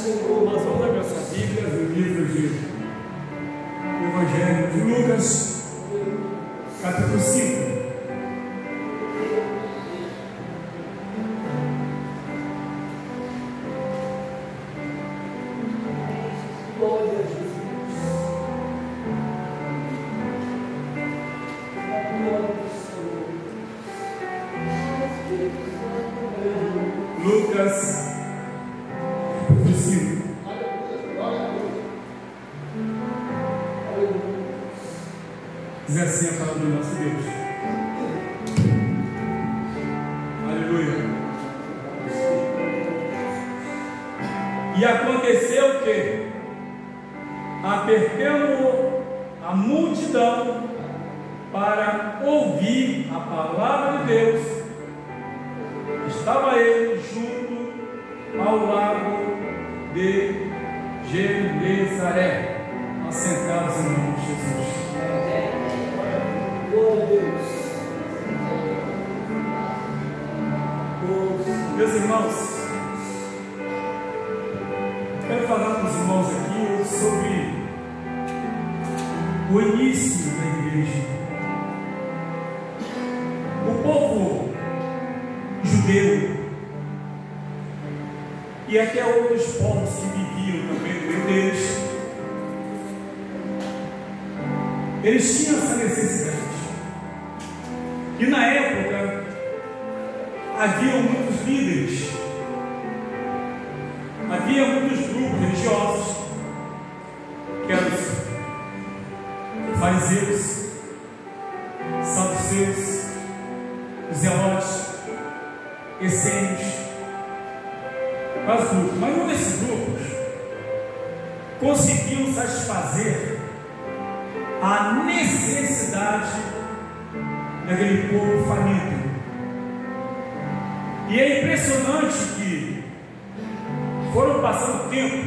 Senhor. Nós vamos abrir essa Bíblia no livro de Evangelho de Lucas, capítulo 5. Lucas, capítulo 5. Diz assim a palavra do nosso Deus. Aleluia. E aconteceu que, apertando a multidão para ouvir a palavra de Deus, estava ele junto ao lago de Genezaré, assentados em nome de Jesus. Glória a Deus. Meus irmãos, quero falar com os irmãos aqui sobre o início da igreja. O povo judeu e até outros povos que viviam também no meio deles, eles tinham essa necessidade. E na época havia muitos líderes, havia muitos grupos religiosos, que eram os fariseus, saduceus, os zelotes, essênios, vários grupos. Mas um desses grupos conseguiu satisfazer a necessidade daquele povo faminto. E é impressionante que foram passando tempo,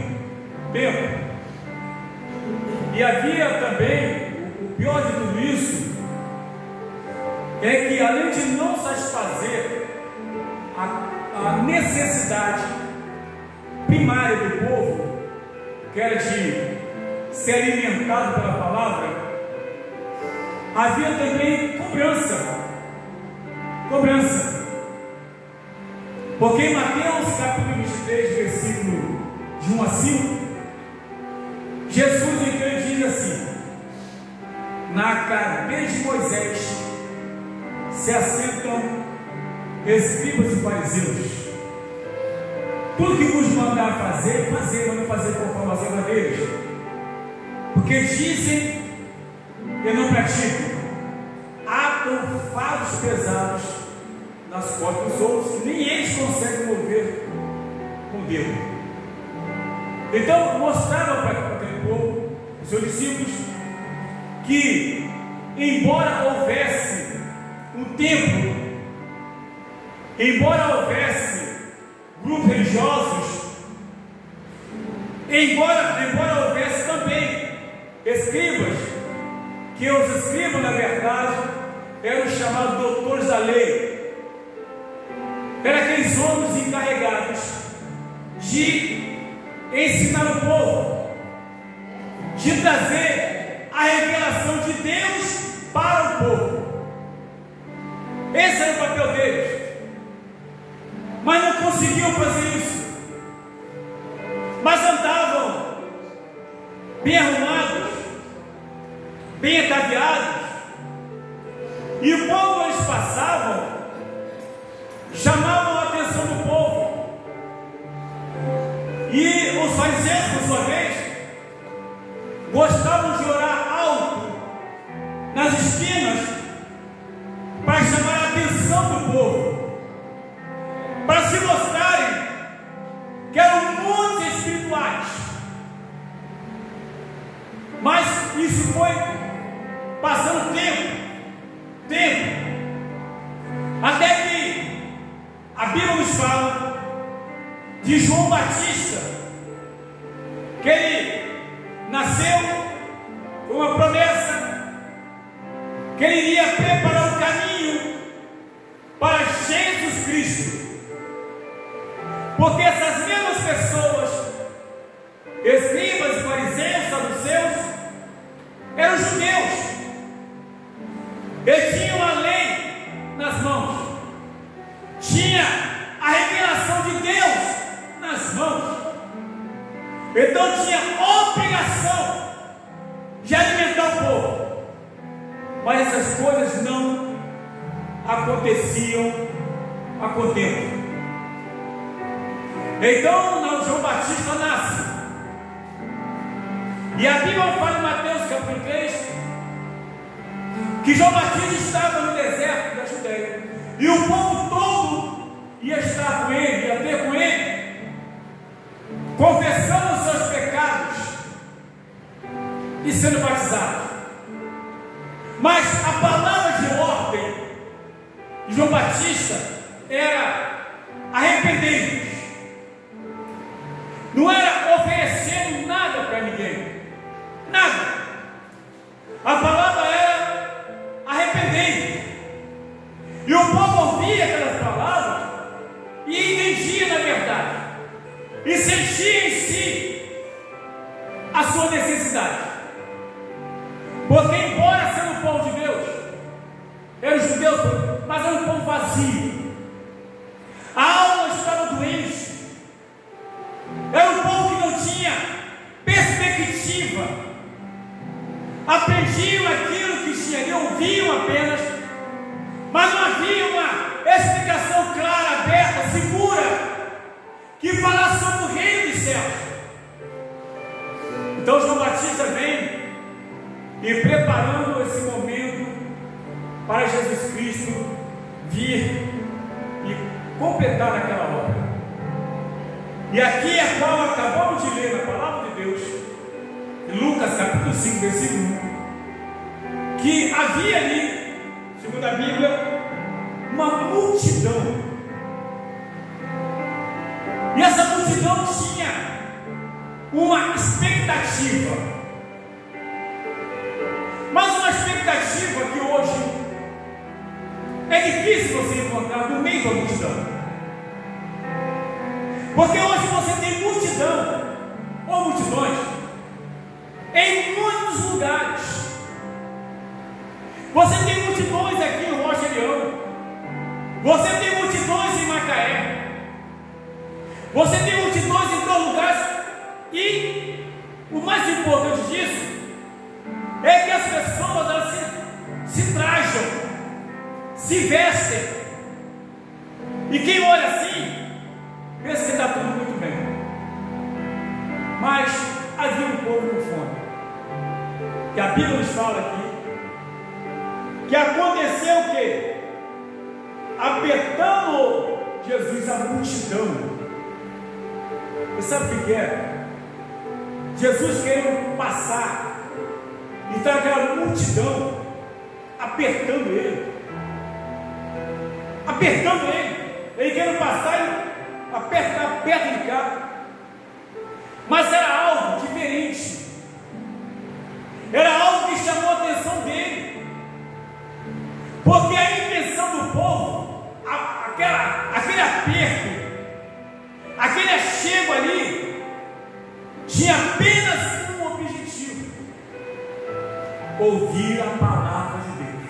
e havia também, o pior de tudo isso é que, além de não satisfazer a necessidade primária do povo, que era de ser alimentado pela palavra, havia também cobrança. Porque em Mateus capítulo 23, versículo de 1 a 5, Jesus então diz assim: na cadeira de Moisés se assentam escribas e fariseus. Tudo que vos mandar fazer, mas não fazer conforme as obras deles, porque dizem e não praticam, atam fardos pesados nas costas dos outros, que nem eles conseguem mover com Deus. Então mostrava para aquele povo, os seus discípulos, que embora houvesse um templo, embora houvesse grupos religiosos, embora houvesse também escribas, que os escribas na verdade eram chamados doutores da lei, eram aqueles homens encarregados de ensinar o povo, de trazer a revelação de Deus para o povo. Esse era o papel deles, mas não conseguiam fazer isso. Mas andavam bem arrumados, bem ataviados, e quando eles passavam, chamavam a atenção do povo. E os fariseus, por sua vez, gostavam de orar alto nas esquinas para chamar a atenção do povo, para se mostrarem que eram muito espirituais. Mas isso foi passando tempo, até que a Bíblia nos fala de João Batista, que ele nasceu com uma promessa, que ele iria preparar o caminho para Jesus Cristo, porque essas mesmas pessoas Ele tinha uma lei nas mãos, tinha a revelação de Deus nas mãos. Então tinha obrigação de alimentar o povo. Mas essas coisas não aconteciam a contento. Então João Batista nasce. E a Bíblia fala em Mateus capítulo 3 que João Batista estava no deserto da Judeia, e o povo todo ia estar com ele, ia ter com ele, confessando os seus pecados e sendo batizado. Mas a palavra de ordem de João Batista era arrependei-vos. Não era oferecendo nada para ninguém, nada. A palavra era arrependei-vos. E o povo ouvia aquelas palavras e entendia na verdade, e sentia em si a sua necessidade. Porque embora sendo o povo de Deus, eram judeus, mas era um povo vazio. A alma estava doente. Era um povo que não tinha perspectiva. Aprendiam aquilo que tinha ali, ouviam apenas, mas não havia uma explicação clara, aberta, segura, que falasse sobre o reino dos céus. Então João Batista vem e preparando esse momento para Jesus Cristo vir e completar aquela obra. E aqui é a qual acabamos de ler na palavra de Deus, em Lucas capítulo 5, versículo 1, que havia ali, segundo a Bíblia, uma multidão. E essa multidão tinha uma expectativa, mas uma expectativa que hoje é difícil você encontrar no meio da multidão. Porque hoje você tem multidão, ou multidões, em muitos lugares. Você tem multidões aqui em Rocha Leão, você tem multidões em Macaé, você tem multidões em todos os lugares. E o mais importante disso é que as pessoas elas se trajam, se vestem, e quem olha assim pensa que está tudo muito bem. Mas havia um povo com fome, que a Bíblia nos fala aqui que aconteceu o quê? Apertando Jesus a multidão. Você sabe o que é? Jesus querendo passar, e está aquela multidão apertando ele, ele querendo passar, ele aperta de cá. Mas era algo diferente, era algo que chamou a atenção dele, porque a intenção do povo, aquele aperto, aquele achego ali, tinha apenas um objetivo: ouvir a palavra de Deus.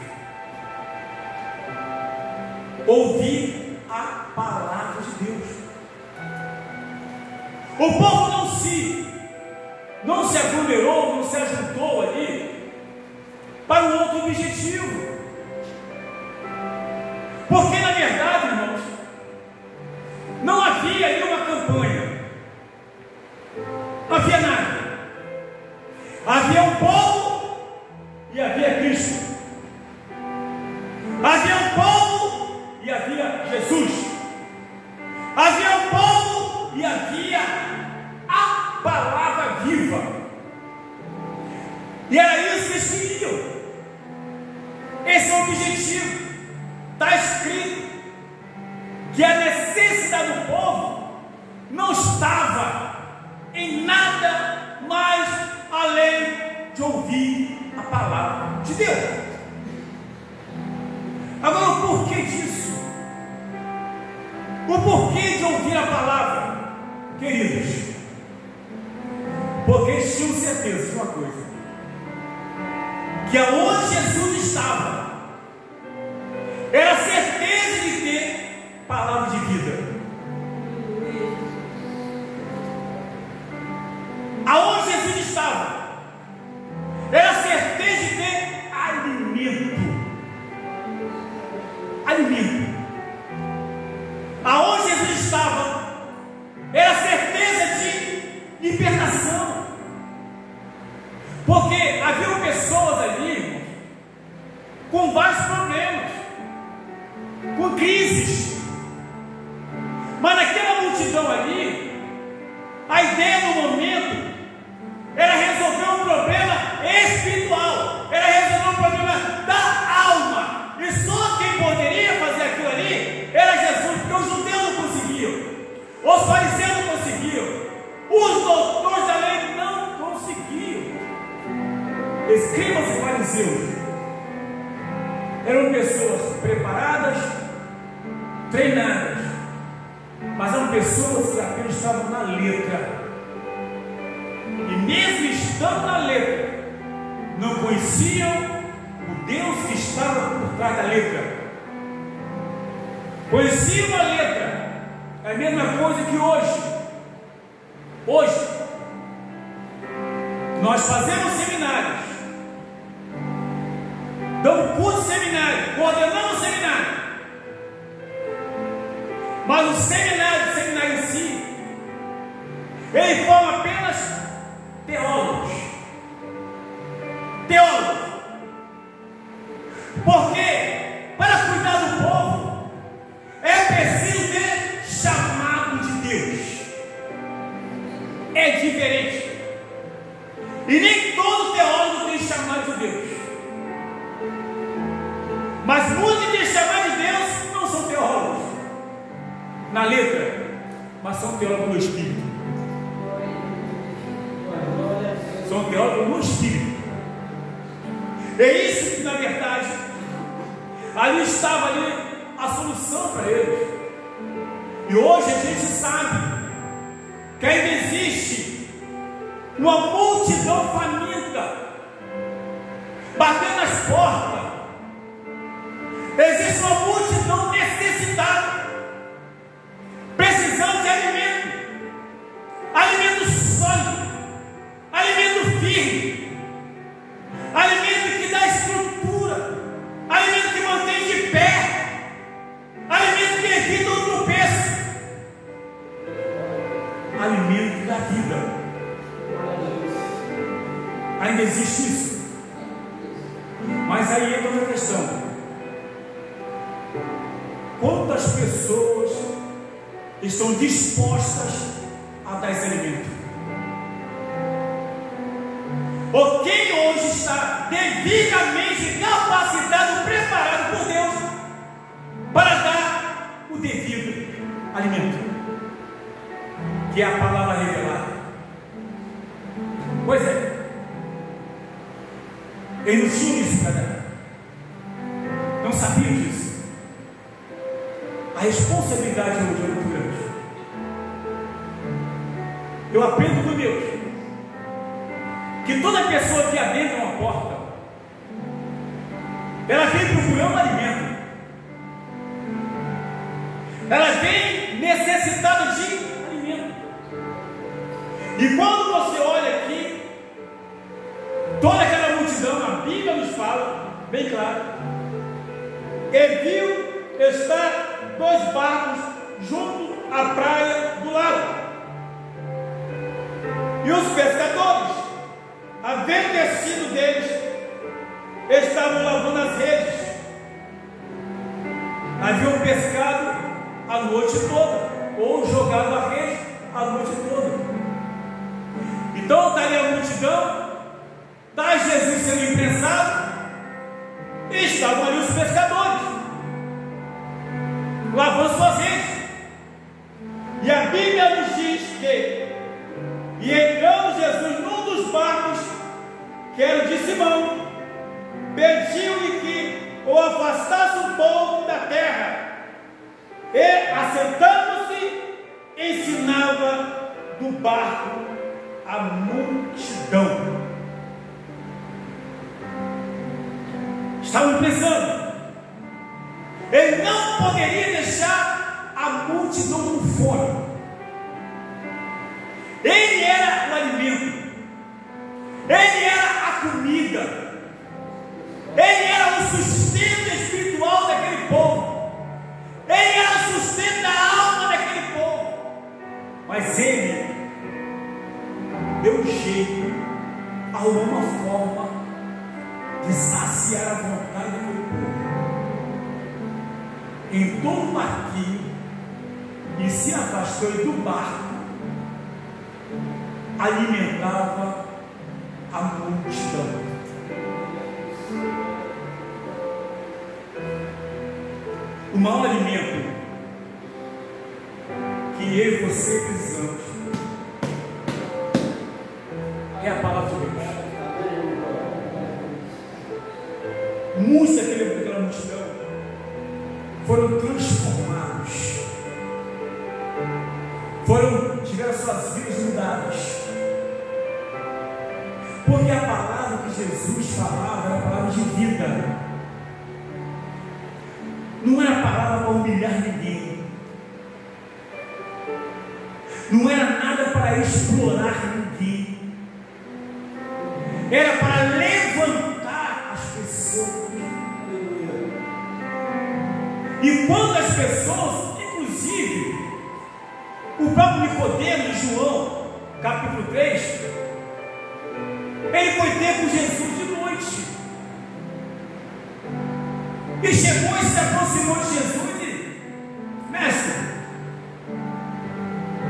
Ouvir a palavra de Deus. O povo não se aglomerou, não se ajuntou ali para um outro objetivo. Porque na verdade, irmãos, não havia ali uma campanha, não havia nada. Havia um povo e havia Cristo. Havia um povo e havia Jesus. Havia um povo e havia a palavra viva. E era isso que eles queriam. Esse é o objetivo. Está escrito que a necessidade do povo não estava em nada mais além de ouvir a palavra de Deus. Agora, o porquê disso? O porquê de ouvir a palavra, queridos? Porque eles tinham certeza de uma coisa: que aonde Jesus estava, com vários problemas, com crises. Mas naquela multidão ali, a ideia no momento era resolver um problema espiritual, era resolver um problema da alma. E só quem poderia fazer aquilo ali era Jesus, porque os judeus não conseguiam, os fariseus não conseguiam, os doutores da lei não conseguiam. Escribas e fariseus eram pessoas preparadas, treinadas, mas eram pessoas que apenas estavam na letra. E mesmo estando na letra, não conheciam o Deus que estava por trás da letra. Conheciam a letra. É a mesma coisa que hoje. Hoje, nós fazemos seminários, damos curso de seminário, coordenamos seminário. Mas o seminário em si, ele forma apenas teólogos. Teólogos. Porque para cuidar do povo é preciso ter chamado de Deus. É diferente. E nem todo teólogo tem chamado de Deus. Mas muitos que têm chamado de Deus não são teólogos na letra, mas são teólogos no Espírito. São teólogos no Espírito. É isso que, na verdade, ali estava a solução para eles. E hoje a gente sabe que ainda existe uma multidão faminta batendo nas portas. Existe uma multidão necessitada, precisando de alimento, alimento sólido, alimento firme, alimento que dá estrutura, alimento que mantém de pé, alimento que evita o tropeço, alimento da vida. Ainda existe isso. Mas aí entra outra questão: quantas pessoas estão dispostas a dar esse alimento? Ou quem hoje está devidamente capacitado, preparado por Deus para dar o devido alimento, que é a palavra revelada? Pois é, ele não tinha isso, galera. Não sabia disso. A responsabilidade hoje é muito grande. Eu aprendo com Deus que toda pessoa que adentra uma porta, ela vem procurando um alimento, ela vem necessitada de alimento. E quando você olha aqui, toda aquela multidão, a Bíblia nos fala bem claro, e viu estar 2 barcos junto à praia do lago. E os pescadores, havendo descido deles, estavam lavando as redes. Haviam pescado a noite toda, ou jogado a rede a noite toda. Então está ali a multidão, está Jesus sendo imprensado, e estavam ali os pescadores lavando suas redes. E a Bíblia nos diz que, e entrando Jesus num dos barcos, que era o de Simão, pediu-lhe que o afastasse um pouco da terra, e assentando-se, ensinava do barco a multidão. Estavam pensando, ele não poderia deixar a multidão com fome. Ele era o alimento, ele era a comida, ele era o sustento espiritual daquele povo, ele era o sustento da alma daquele povo. Mas ele deu um jeito, arrumou uma forma de saciar a vontade daquele povo. entrou no barquinho e se afastou do barco, alimentava a multidão. O maior alimento que eu e você precisamos é a palavra de Deus. Muitos daquela multidão foram transformados, tiveram suas vidas mudadas, porque a palavra que Jesus falava era a palavra de vida, não era a palavra para humilhar ninguém, não era nada para explorar ninguém, era para levantar as pessoas. E quando as pessoas, inclusive o próprio Nicodemo, em João capítulo 3, ele foi ter com Jesus de noite, e chegou e se aproximou de Jesus e disse: mestre,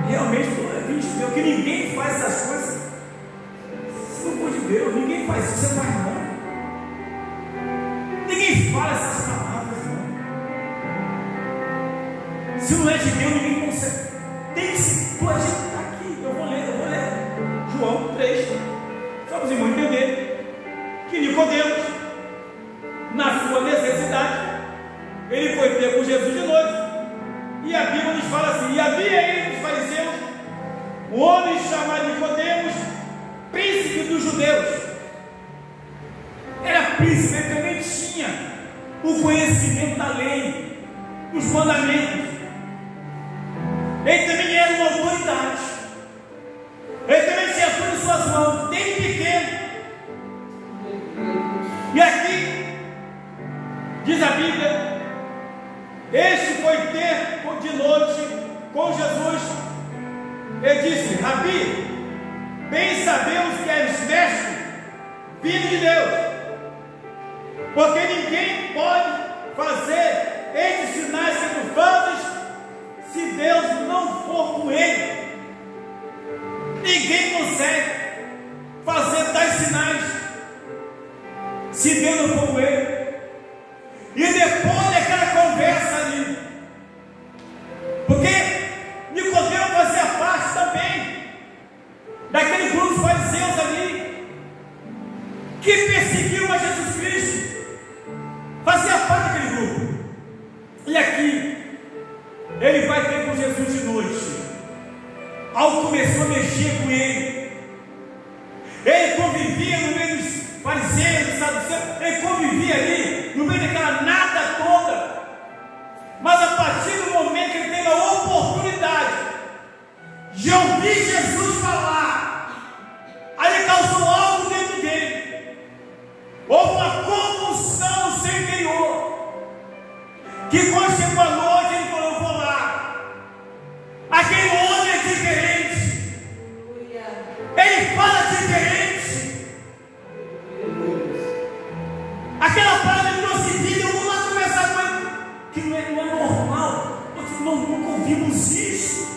realmente tu é filho de Deus, que ninguém faz essas coisas se não for de Deus, ninguém faz isso, você faz não, ninguém fala essas palavras não, se não é de Deus ninguém consegue, tem que se, tu está aqui, eu vou ler, João 3, só para os irmãos entenderem que Nicodemo, na sua necessidade, ele foi ter com Jesus de noite, e a Bíblia nos fala assim: e havia entre os fariseus um homem chamado Nicodemos, príncipe dos judeus. Era príncipe, ele também tinha o conhecimento da lei, dos mandamentos, ele também era uma autoridade, ele também tinha tudo em suas mãos, desde pequeno. E aqui diz a Bíblia, este foi ter de noite com Jesus. Ele disse: Rabi, bem sabemos que és mestre, filho de Deus, porque ninguém pode fazer estes sinais que tu fazes se Deus não for com ele. Ninguém consegue fazer tais sinais se Deus não for com ele. E depois daquela conversa ali, porque Nicodemo fazia parte também daquele grupo de fariseus ali que perseguiam a Jesus Cristo, fazia parte daquele grupo. E aqui ele vai ter com Jesus de noite. Algo começou a mexer com ele. Ele convivia no meio dos fariseus, dos saduceus, ele convivia ali no meio daquela nada toda, mas a partir do momento que ele teve a oportunidade de ouvir Jesus falar, aí causou algo dentro dele, houve uma convulsão no seu interior, que quando chegou a noite ele falou: eu vou lá, aquele homem é diferente, ele fala diferente, aquela palavra de trouxe, eu vou lá conversar com ele, que não é normal, nós nunca ouvimos isso,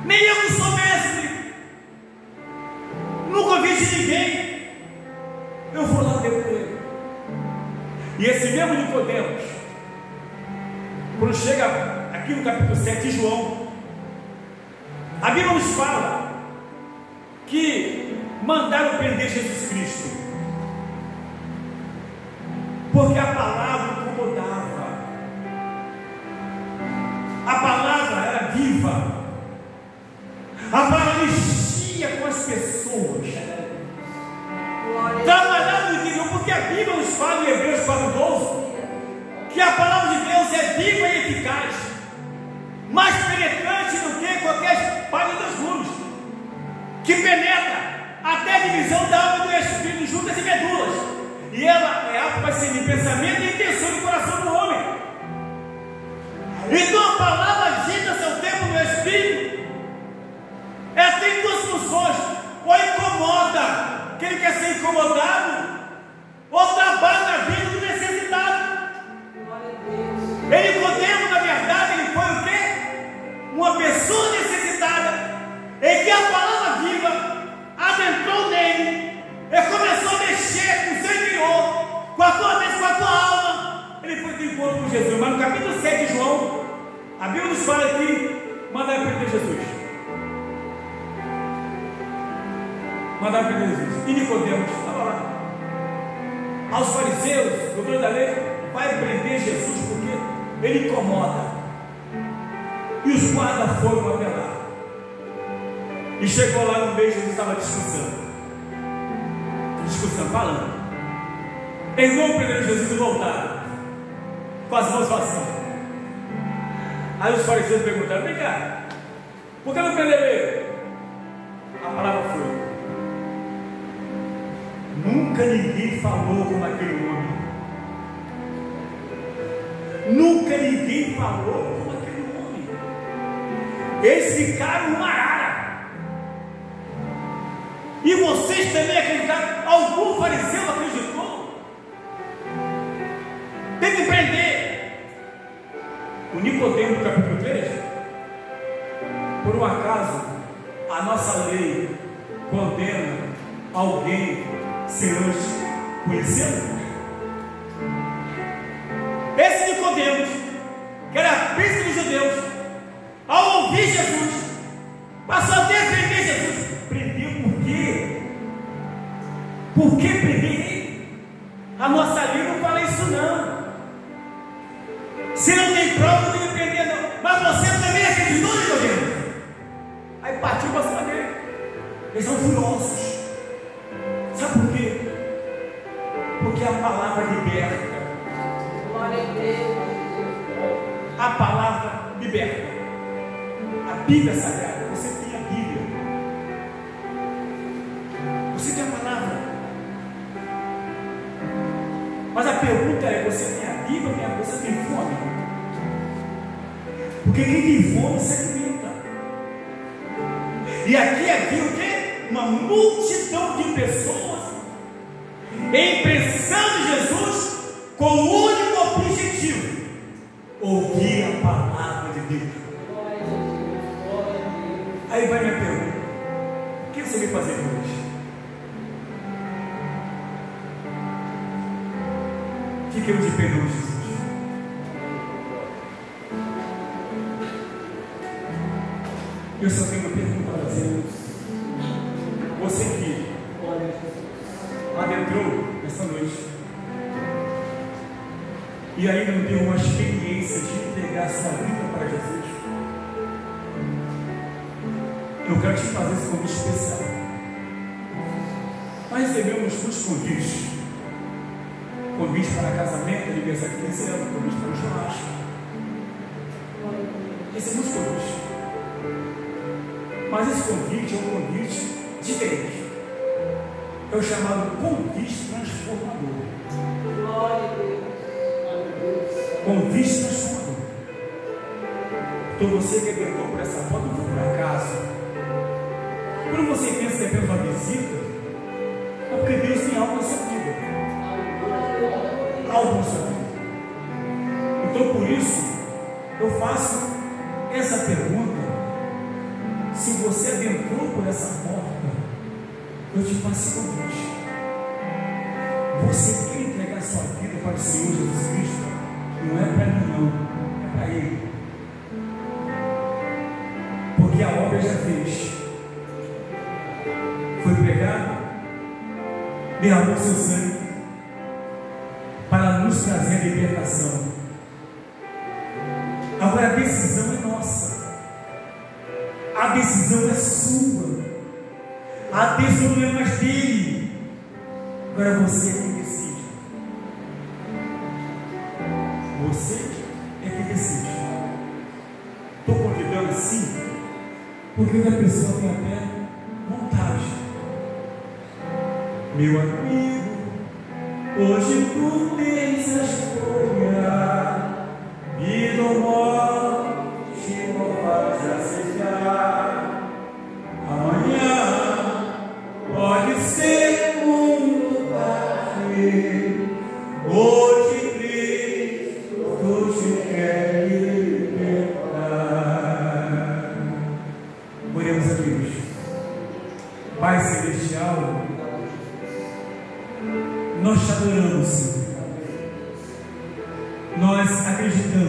nem eu que sou mestre, nunca ouvi de ninguém, eu vou lá ver com ele. E esse mesmo Nicodemos, quando chega aqui no capítulo 7 de João, a Bíblia nos fala que mandaram prender Jesus Cristo, porque a palavra incomodava, a palavra era viva, a palavra mexia com as pessoas, trabalhava no interior, porque a Bíblia nos fala em Hebreus 4:12 que a palavra de Deus é viva e eficaz, mais penetrante do que qualquer espada dos gumes, que penetra até a divisão da alma e do espírito, juntas e medulas, e ela é apta para discernir pensamento e intenção do coração do homem. Então a palavra agita seu tempo no espírito, ela tem duas funções: ou incomoda, que ele quer ser incomodado, ou trabalha na vida do necessitado. por Jesus, mas no capítulo 7 de João, a Bíblia nos fala que mandaram prender Jesus. Mandaram prender Jesus. E Nicodemos estava lá. Aos fariseus, doutor da lei, vai prender Jesus porque ele incomoda. E os guardas foram apelar. E chegou lá no meio, Jesus estava discussão, falando. Eles não prenderam Jesus e voltaram com as mãos vazias. Aí os fariseus perguntaram: vem cá, por que não prenderam ele? A palavra foi: nunca ninguém falou como aquele homem. Nunca ninguém falou como aquele homem. Eles ficaram uma arara. E vocês também acreditaram? Algum fariseu acreditou? Tem que prender. O Nicodemo, capítulo 3, por um acaso, a nossa lei condena alguém sem antes conhecê-lo? Esse Nicodemos, que era príncipe dos judeus, ao ouvir Jesus, passou a defender Jesus. Prendeu por quê? Por que prender ele? A nossa lei não fala isso não. Se não tem prova, não tem que prender não. Mas você também acreditou, Nicodemos? Aí partiu para cima dele. Eles são furiosos. Sabe por quê? Porque a palavra liberta. Glória a Deus. A palavra liberta. A Bíblia Sagrada. Você tem a Bíblia. Você tem a palavra. Mas a pergunta é: você tem a Bíblia ou você tem fome? Porque quem tem fome se alimenta. E aqui havia o quê? Uma multidão de pessoas em presença de Jesus, com o único objetivo: ouvir a palavra de Deus. Aí vai minha pergunta: o que você veio fazer hoje? Fiquemos de pé, Jesus. Eu só tenho uma pergunta para fazer. Você que adentrou essa noite e ainda não teve uma experiência de entregar sua vida para Jesus, eu quero te fazer esse convite especial. Nós recebemos muitos convites: convite para casamento, aniversário de 15 anos, convite para um churrasco. Recebemos convites. Mas esse convite é um convite diferente. É o chamado convite transformador. Glória a Deus. Convite transformador. Então você que entrou por essa porta não foi por acaso. Quando você pensa que é apenas uma visita, é porque Deus tem algo na sua vida. Algo na sua vida. Então por isso eu faço essa pergunta. Se você adentrou por essa porta, eu te faço convite. Você quer entregar sua vida para o Senhor Jesus Cristo? Não é para mim não, é para Ele. Porque a obra já fez. Foi pregado, derramou seu sangue para nos trazer libertação. Agora a decisão é nossa. A decisão é sua. A decisão não é mais dele. Agora você é quem decide. Você é quem decide. Estou convidando assim, porque a pessoa tem até vontade. Meu amigo, hoje tu tens a escolha. Vida ou morte, ou vais aceitar. Amanhã pode ser muito tarde. Hoje Cristo te quer libertar. Oremos a Deus. Pai Celestial, nós te adoramos, Senhor. nós acreditamos